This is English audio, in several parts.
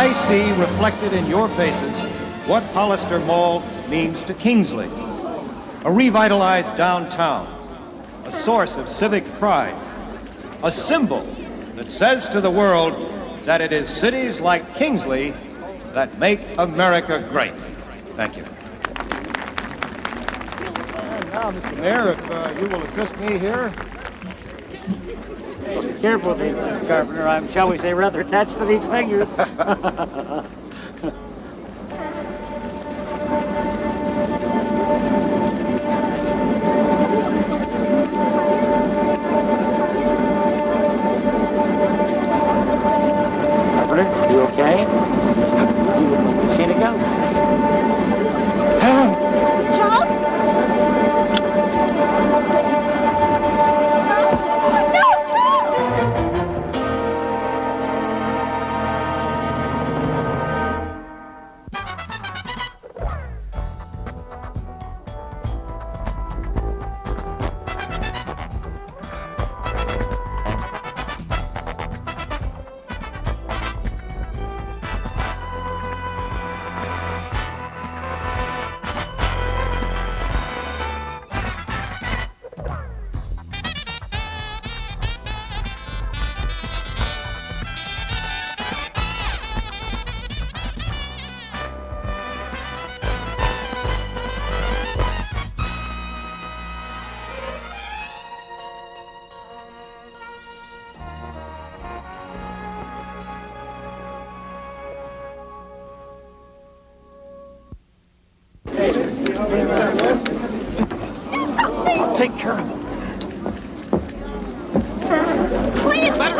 I see reflected in your faces what Hollister Mall means to Kingsley. A revitalized downtown, a source of civic pride, a symbol that says to the world that it is cities like Kingsley that make America great. Thank you. And now, Mr. Mayor, if you will assist me here. Be careful with these things, Carpenter. I'm, shall we say, rather attached to these fingers. Carpenter, you okay? You've seen a ghost. Charles? No, Charles! I'll take care of him. Please, let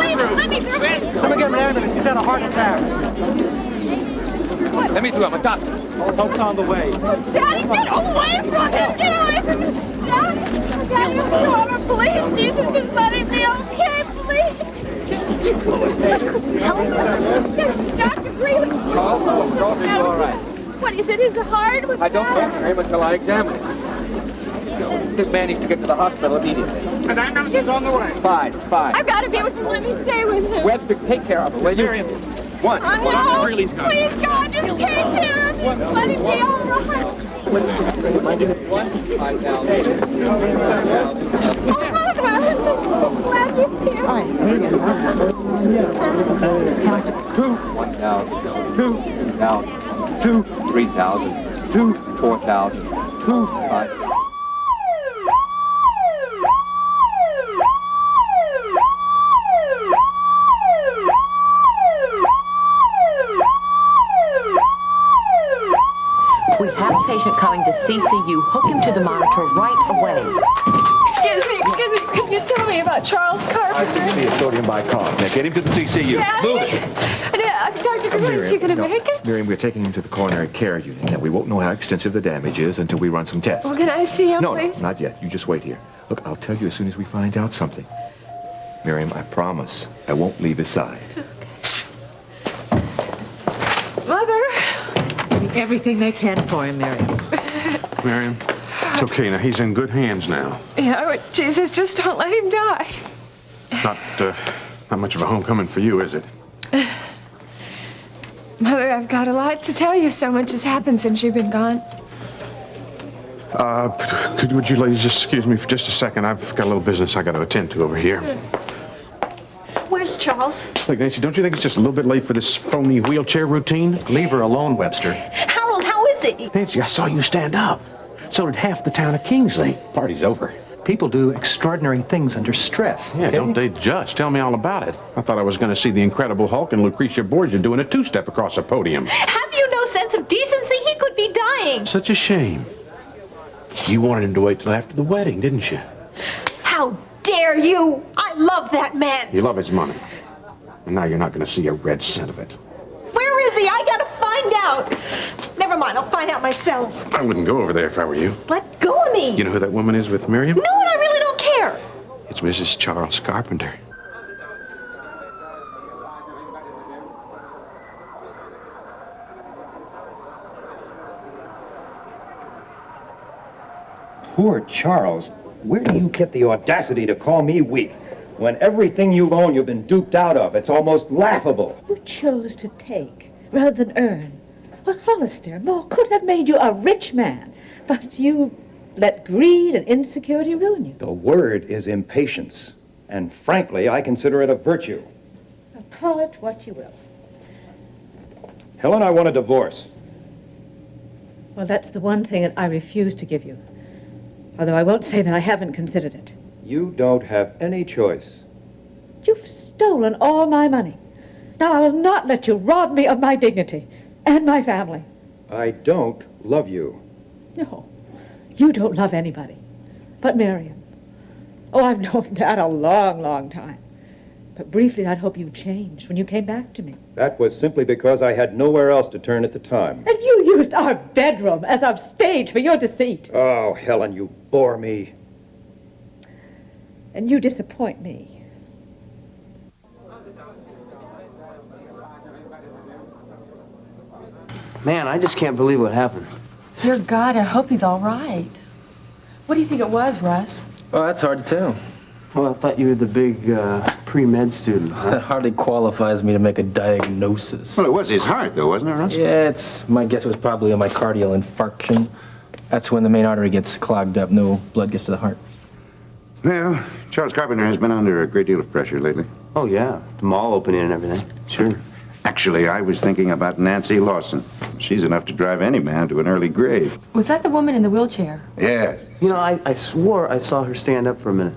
me through. Someone get an ambulance. He's had a heart attack. Let me through. I'm a doctor. Help's on the way. Daddy, get away from him! Get away from him! Daddy, if you are a police, Jesus, just let him be okay, please. I couldn't help him. Dr. Greeley. Charles, are you all right? What is it? His heart? What's I don't the matter? talk to him until I examine him. This man needs to get to the hospital immediately. An ambulance is on the way. Fine. I've got to be with him. Let me stay with him. Webster, take care of him, will you? One. No, please, God, just take care of him. Let him be all right. One. 5,000. Oh, Mother, I'm so glad he's here. Two. 1,000. Two. 2,000. Two. 3,000. Two. 4,000. Two. 5,000. We have a patient coming to CCU. Hook him to the monitor right away. Excuse me. Can you tell me about Charles Carpenter? I can see a sodium bicarbonate. Now get him to the CCU. Daddy. Move it. Dr. Greeley, is he going to make it? Miriam, we're taking him to the coronary care unit. Now, we won't know how extensive the damage is until we run some tests. Well, can I see him, No, please? not yet. You just wait here. Look, I'll tell you as soon as we find out something. Miriam, I promise I won't leave his side. Mother. Doing everything they can for him, Miriam. Miriam, it's okay now. He's in good hands now. Yeah, Jesus, just don't let him die. Not much of a homecoming for you, is it? Mother, I've got a lot to tell you. So much has happened since you've been gone. Would you ladies just excuse me for just a second? I've got a little business I got to attend to over here. Where's Charles? Look, Nancy, don't you think it's just a little bit late for this phony wheelchair routine? Leave her alone, Webster. Harold, how is he? Nancy, I saw you stand up. So did half the town of Kingsley. Party's over. People do extraordinary things under stress. Yeah, okay? don't they just? Tell me all about it. I thought I was going to see the Incredible Hulk and Lucretia Borgia doing a two-step across a podium. Have you no sense of decency? He could be dying. Such a shame. You wanted him to wait till after the wedding, didn't you? How dare you? I love that man. You love his money. And now you're not going to see a red cent of it. Where is he? I gotta find out. Never mind, I'll find out myself. I wouldn't go over there if I were you. Let go of me. You know who that woman is with Miriam? No, and I really don't care. It's Mrs. Charles Carpenter. Poor Charles. Where do you get the audacity to call me weak? When everything you own you've been duped out of. It's almost laughable. You chose to take rather than earn. Well, Hollister, Maul could have made you a rich man, but you let greed and insecurity ruin you. The word is impatience, and frankly, I consider it a virtue. Now, call it what you will. Helen, I want a divorce. Well, that's the one thing that I refuse to give you. Although I won't say that I haven't considered it. You don't have any choice. You've stolen all my money. Now, I will not let you rob me of my dignity and my family. I don't love you. No, you don't love anybody but Miriam. Oh, I've known that a long, long time. But briefly, I'd hope you'd changed when you came back to me. That was simply because I had nowhere else to turn at the time. And you used our bedroom as a stage for your deceit. Oh, Helen, you bore me. And you disappoint me. Man, I just can't believe what happened. Dear God, I hope he's all right. What do you think it was, Russ? Oh, that's hard to tell. Well, I thought you were the big pre-med student. Huh? That hardly qualifies me to make a diagnosis. Well, it was his heart, though, wasn't it, Russ? Yeah, my guess was probably a myocardial infarction. That's when the main artery gets clogged up, no blood gets to the heart. Well, Charles Carpenter has been under a great deal of pressure lately. Oh, yeah. The mall opening and everything. Sure. Actually, I was thinking about Nancy Lawson. She's enough to drive any man to an early grave. Was that the woman in the wheelchair? Yes. You know, I swore I saw her stand up for a minute.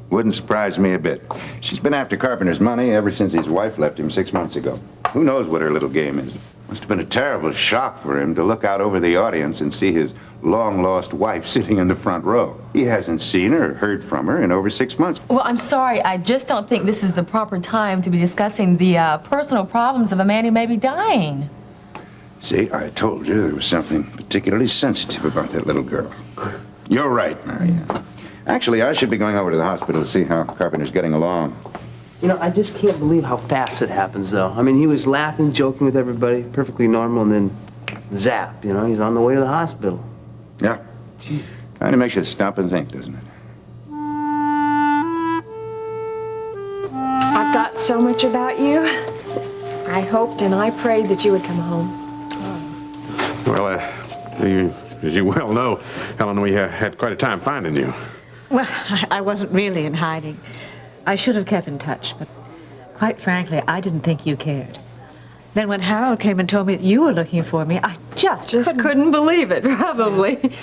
Wouldn't surprise me a bit. She's been after Carpenter's money ever since his wife left him 6 months ago. Who knows what her little game is? Must have been a terrible shock for him to look out over the audience and see his long-lost wife sitting in the front row. He hasn't seen her or heard from her in over 6 months. Well, I'm sorry. I just don't think this is the proper time to be discussing the personal problems of a man who may be dying. See, I told you there was something particularly sensitive about that little girl. You're right, Marianne. Actually, I should be going over to the hospital to see how Carpenter's getting along. You know, I just can't believe how fast it happens, though. I mean, he was laughing, joking with everybody, perfectly normal, and then zap, you know, he's on the way to the hospital. Yeah. Kind of makes you stop and think, doesn't it? I've thought so much about you. I hoped and I prayed that you would come home. Well, as you well know, Helen, we had quite a time finding you. Well, I wasn't really in hiding. I should have kept in touch, but quite frankly, I didn't think you cared. Then when Harold came and told me that you were looking for me, I just couldn't believe it, probably.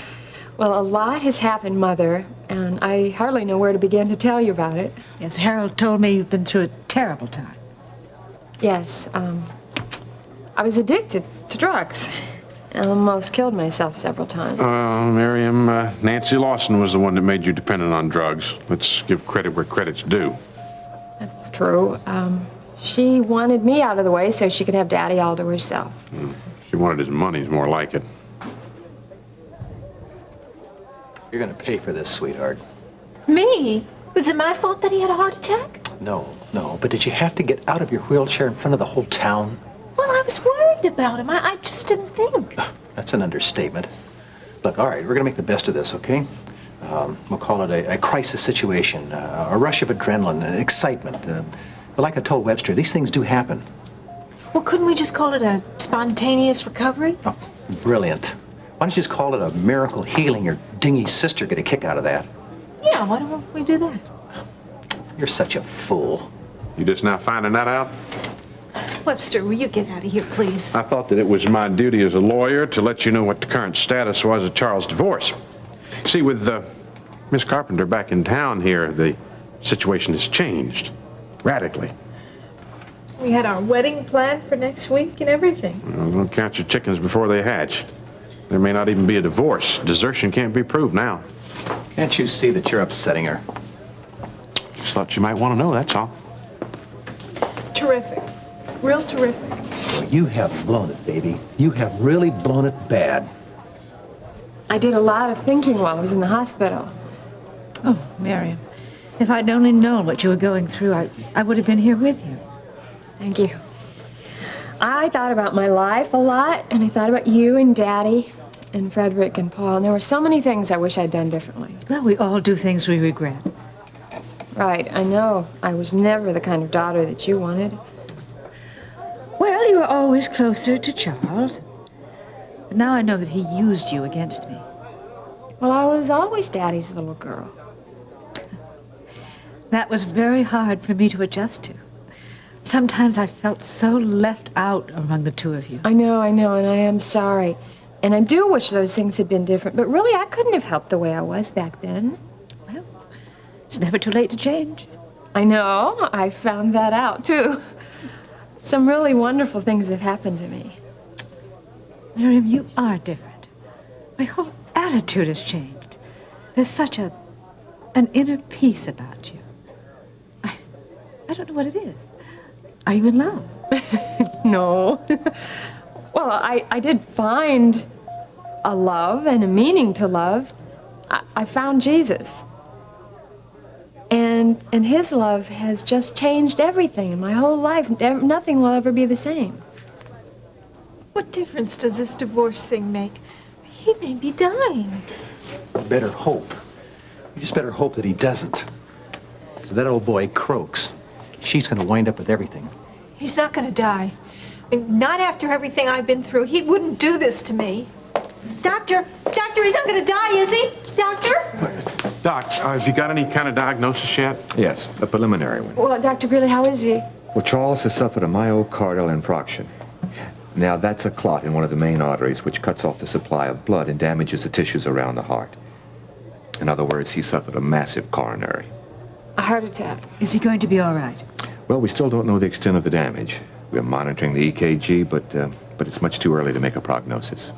Well, a lot has happened, Mother, and I hardly know where to begin to tell you about it. Yes, Harold told me you've been through a terrible time. Yes, I was addicted to drugs. I almost killed myself several times. Miriam, Nancy Lawson was the one that made you dependent on drugs. Let's give credit where credit's due. That's true. She wanted me out of the way so she could have Daddy all to herself. She wanted his money, more like it. You're gonna pay for this, sweetheart. Me? Was it my fault that he had a heart attack? No, but did you have to get out of your wheelchair in front of the whole town? Well, I was worried about him. I just didn't think. That's an understatement. Look, all right, we're gonna make the best of this, okay? We'll call it a crisis situation, a rush of adrenaline, excitement. But like I told Webster, these things do happen. Well, couldn't we just call it a spontaneous recovery? Oh, brilliant. Why don't you just call it a miracle healing? Your dingy sister get a kick out of that. Yeah, why don't we do that? You're such a fool. You just now finding that out? Webster, will you get out of here, please? I thought that it was my duty as a lawyer to let you know what the current status was of Charles' divorce. See, with Miss Carpenter back in town here, the situation has changed radically. We had our wedding planned for next week and everything. Well, don't count your chickens before they hatch. There may not even be a divorce. Desertion can't be proved now. Can't you see that you're upsetting her? Just thought you might want to know, that's all. Terrific. Real terrific. Well, you have blown it, baby. You have really blown it bad. I did a lot of thinking while I was in the hospital. Oh, Miriam, if I'd only known what you were going through, I would have been here with you. Thank you. I thought about my life a lot, and I thought about you and Daddy and Frederick and Paul, and there were so many things I wish I'd done differently. Well, we all do things we regret. Right, I know. I was never the kind of daughter that you wanted. Well, you you were always closer to Charles. But now I know that he used you against me. Well, I was always Daddy's little girl. That was very hard for me to adjust to. Sometimes I felt so left out among the two of you. I know, and I am sorry. And I do wish those things had been different, but really I couldn't have helped the way I was back then. Well, it's never too late to change. I know. I found that out, too. Some really wonderful things have happened to me. Miriam, you are different. My whole attitude has changed. There's such an inner peace about you. I don't know what it is. Are you in love? No. Well, I did find a love and a meaning to love. I found Jesus. And his love has just changed everything in my whole life. Nothing will ever be the same. What difference does this divorce thing make? He may be dying. Better hope. You just better hope that he doesn't. Because that old boy croaks. She's going to wind up with everything. He's not going to die. I mean, not after everything I've been through. He wouldn't do this to me. Doctor, he's not going to die, is he? Doctor? Doc, have you got any kind of diagnosis yet? Yes, a preliminary one. Well, Dr. Greeley, how is he? Well, Charles has suffered a myocardial infarction. Now, that's a clot in one of the main arteries which cuts off the supply of blood and damages the tissues around the heart. In other words, he suffered a massive coronary. A heart attack. Is he going to be all right? Well, we still don't know the extent of the damage. We're monitoring the EKG, but it's much too early to make a prognosis.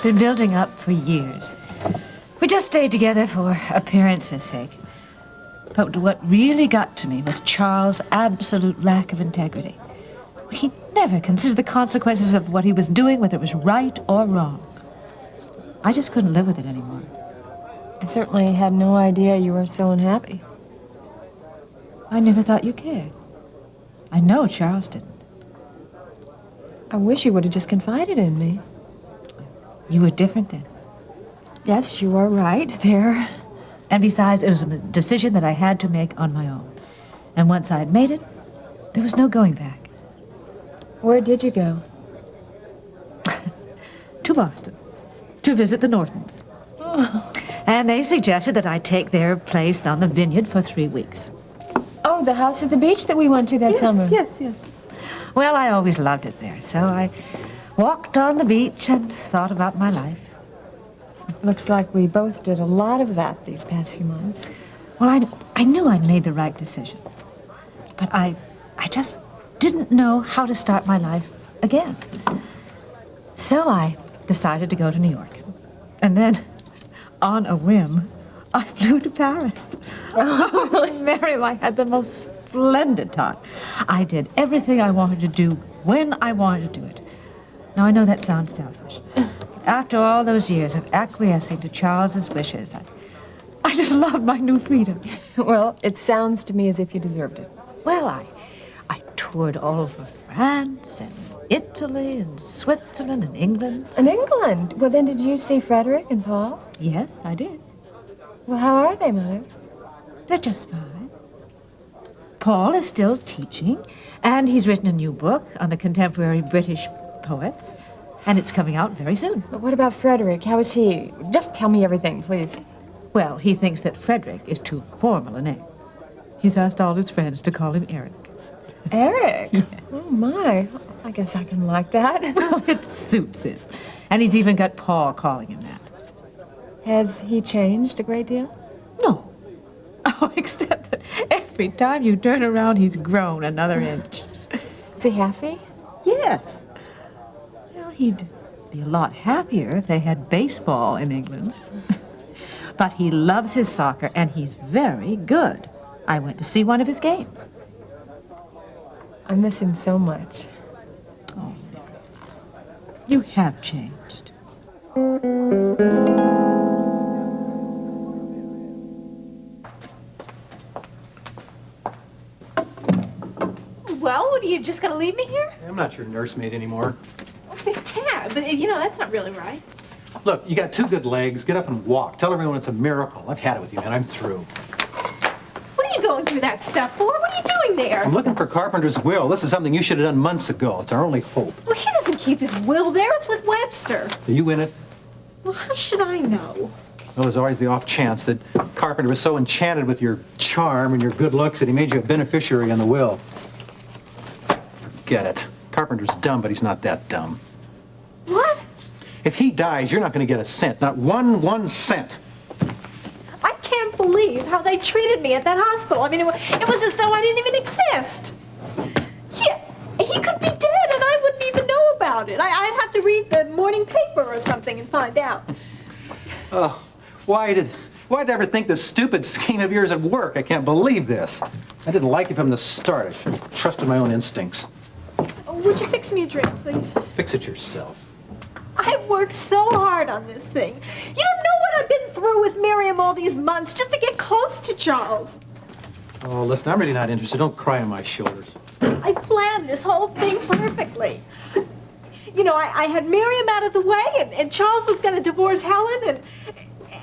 Been building up for years. We just stayed together for appearance's sake. But what really got to me was Charles' absolute lack of integrity. He never considered the consequences of what he was doing, whether it was right or wrong. I just couldn't live with it anymore. I certainly had no idea you were so unhappy. I never thought you cared. I know Charles didn't. I wish you would have just confided in me. You were different then. Yes, you are right there. And besides, it was a decision that I had to make on my own. And once I had made it, there was no going back. Where did you go? To Boston, to visit the Nortons. Oh. And they suggested that I take their place on the vineyard for 3 weeks. Oh, the house at the beach that we went to that summer. Yes. Well, I always loved it there, so I walked on the beach and thought about my life. Looks like we both did a lot of that these past few months. Well, I knew I'd made the right decision. But I just didn't know how to start my life again. So I decided to go to New York. And then, on a whim, I flew to Paris. Oh, really, Mary, I had the most splendid time. I did everything I wanted to do when I wanted to do it. Now, I know that sounds selfish. After all those years of acquiescing to Charles's wishes, I just loved my new freedom. Well, it sounds to me as if you deserved it. Well, I toured all over France and Italy and Switzerland and England. And England? Well, then did you see Frederick and Paul? Yes, I did. Well, how are they, Mother? They're just fine. Paul is still teaching, and he's written a new book on the contemporary British poets, and it's coming out very soon. But what about Frederick? How is he? Just tell me everything, please. Well, he thinks that Frederick is too formal a name. He's asked all his friends to call him Eric. Eric? Yeah. Oh, my. I guess I can like that. Well, it suits him. And he's even got Paul calling him that. Has he changed a great deal? No. Oh, except that every time you turn around, he's grown another inch. Is he happy? Yes. Well, he'd be a lot happier if they had baseball in England. But he loves his soccer, and he's very good. I went to see one of his games. I miss him so much. Oh, Mary. You have changed. you just gonna leave me here? I'm not your nursemaid anymore. Oh, Dad, but you know, that's not really right. Look, you got 2 good legs. Get up and walk. Tell everyone it's a miracle. I've had it with you, man. I'm through. What are you going through that stuff for? What are you doing there? I'm looking for Carpenter's will. This is something you should have done months ago. It's our only hope. Well, he doesn't keep his will there. It's with Webster. Are you in it? Well, how should I know? Well, there's always the off chance that Carpenter was so enchanted with your charm and your good looks that he made you a beneficiary on the will. Forget it. Carpenter's dumb, but he's not that dumb. What? If he dies, you're not going to get a cent. Not one cent. I can't believe how they treated me at that hospital. I mean, it was as though I didn't even exist. Yeah, he could be dead and I wouldn't even know about it. I'd have to read the morning paper or something and find out. Oh, why'd I ever think this stupid scheme of yours would work? I can't believe this. I didn't like it from the start. I should have trusted my own instincts. Oh, would you fix me a drink, please? Fix it yourself. I've worked so hard on this thing. You don't know what I've been through with Miriam all these months just to get close to Charles. Oh, listen, I'm really not interested. Don't cry on my shoulders. I planned this whole thing perfectly. You know, I had Miriam out of the way, and Charles was going to divorce Helen,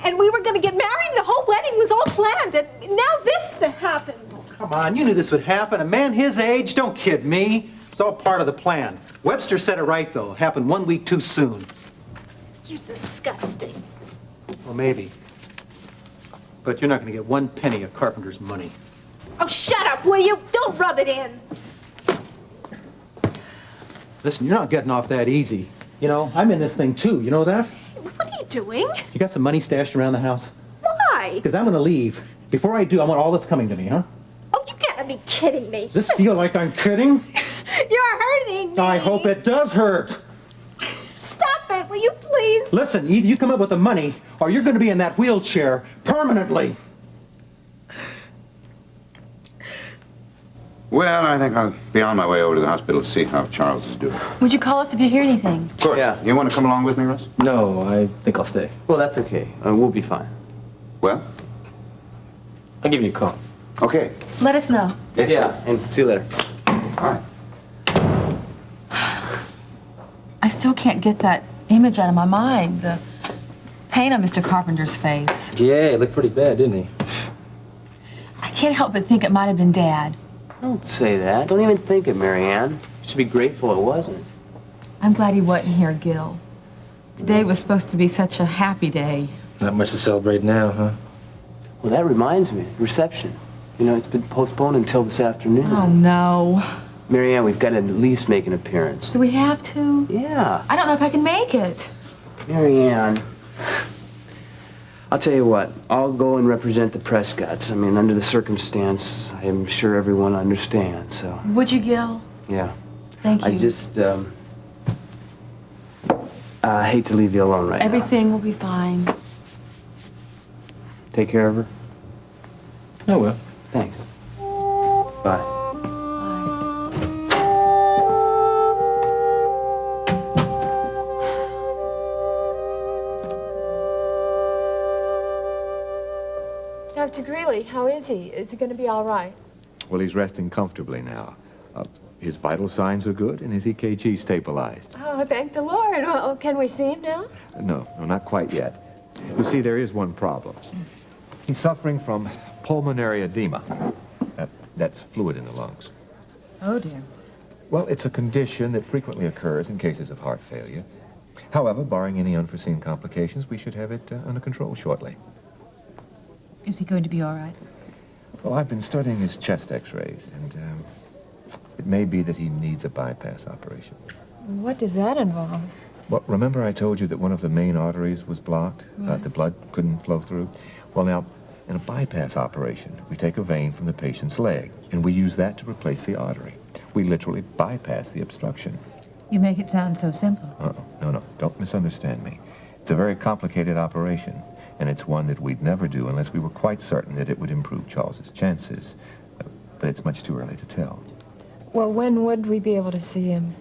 and we were going to get married. The whole wedding was all planned, and now this happens. Come on, you knew this would happen. A man his age, don't kid me. It's all part of the plan. Webster said it right, though. It happened 1 week too soon. You're disgusting. Well, maybe. But you're not going to get 1 penny of Carpenter's money. Oh, shut up, will you? Don't rub it in. Listen, you're not getting off that easy. You know, I'm in this thing, too. You know that? What are you doing? You got some money stashed around the house? Why? Because I'm going to leave. Before I do, I want all that's coming to me, huh? Oh, you gotta be kidding me. Does this feel like I'm kidding? You're hurting me. I hope it does hurt. Stop it, will you please? Listen, either you come up with the money, or you're going to be in that wheelchair permanently. Well, I think I'll be on my way over to the hospital to see how Charles is doing. Would you call us if you hear anything? Of course. Yeah. You want to come along with me, Russ? No, I think I'll stay. Well, that's okay. We'll be fine. Well, I'll give you a call. okay. Let us know. Yes, Yeah, and see you later. All right. I still can't get that image out of my mind. The pain on Mr. Carpenter's face. Yeah, he looked pretty bad, didn't he? I can't help but think it might have been Dad. Don't say that. Don't even think it, Marianne. You should be grateful it wasn't. I'm glad he wasn't here, Gil. Today was supposed to be such a happy day. Not much to celebrate now, huh? Well, that reminds me. Reception. You know, it's been postponed until this afternoon. Oh, no. Marianne, we've got to at least make an appearance. Do we have to? Yeah. I don't know if I can make it. Marianne. I'll tell you what. I'll go and represent the Prescotts. I mean, under the circumstance, I'm sure everyone understands, so. Would you, Gil? Yeah. Thank you. I just, I hate to leave you alone right Everything will be fine. now. Take care of her. I will. Thanks. Bye. Dr. Greeley, how is he? Is he going to be all right? Well, he's resting comfortably now. His vital signs are good and his EKG stabilized. Oh, thank the Lord. Well, can we see him now? No, not quite yet. You see, there is one problem. He's suffering from pulmonary edema. That's fluid in the lungs. Oh, dear. Well, it's a condition that frequently occurs in cases of heart failure. However, barring any unforeseen complications, we should have it under control shortly. Is he going to be all right? Well, I've been studying his chest x-rays, and it may be that he needs a bypass operation. What does that involve? Well, remember I told you that one of the main arteries was blocked? Right. The blood couldn't flow through? Well, now, in a bypass operation, we take a vein from the patient's leg, and we use that to replace the artery. We literally bypass the obstruction. You make it sound so simple. No, don't misunderstand me. It's a very complicated operation, and it's one that we'd never do unless we were quite certain that it would improve Charles's chances. But it's much too early to tell. Well, when would we be able to see him?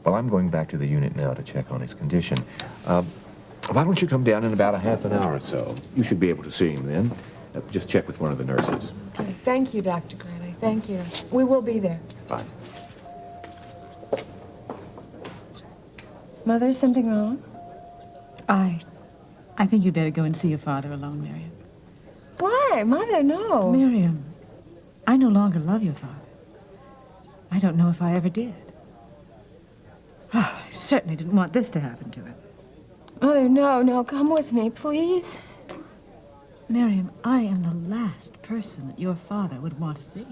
Well, I'm going back to the unit now to check on his condition. Why don't you come down in about a half an hour or so? You should be able to see him then. Just check with one of the nurses. Okay, thank you, Dr. Greeley. Thank you. We will be there. Bye. Mother, is something wrong? I think you'd better go and see your father alone, Miriam. Why? Mother, no. Miriam, I no longer love your father. I don't know if I ever did. Oh, I certainly didn't want this to happen to him. Mother, no, come with me, please. Miriam, I am the last person that your father would want to see.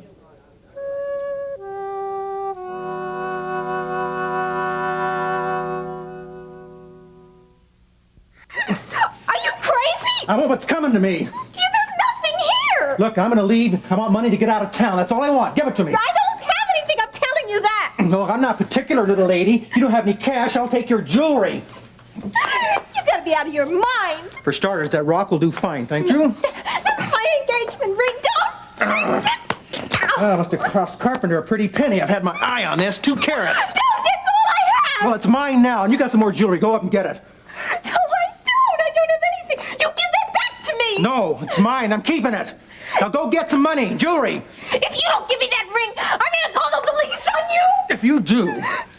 Are you crazy? I want what's coming to me. There's nothing here. Look, I'm gonna leave. I want money to get out of town. That's all I want. Give it to me. I don't have anything. I'm telling you that. Look, I'm not particular, little lady. If you don't have any cash, I'll take your jewelry. You gotta be out of your mind. For starters, that rock will do fine, thank you. That's my engagement ring. Don't. Must have cost Carpenter a pretty penny. I've had my eye on this. 2 carats. Don't. It's all I have. Well, it's mine now, and you got some more jewelry. Go up and get it. No, I don't. I don't have anything. You give that back to me. No, it's mine. I'm keeping it. Now go get some money, jewelry. If you don't give me that ring, I'm gonna call the police on you. If you do,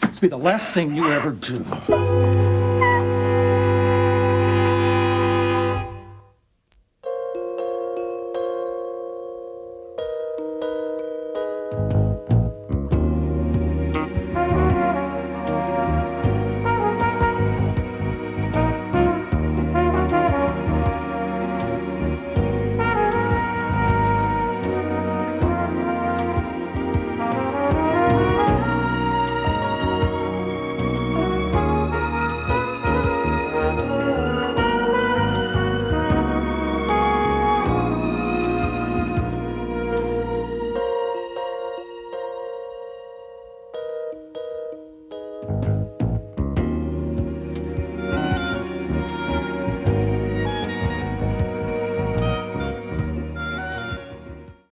this will be the last thing you ever do.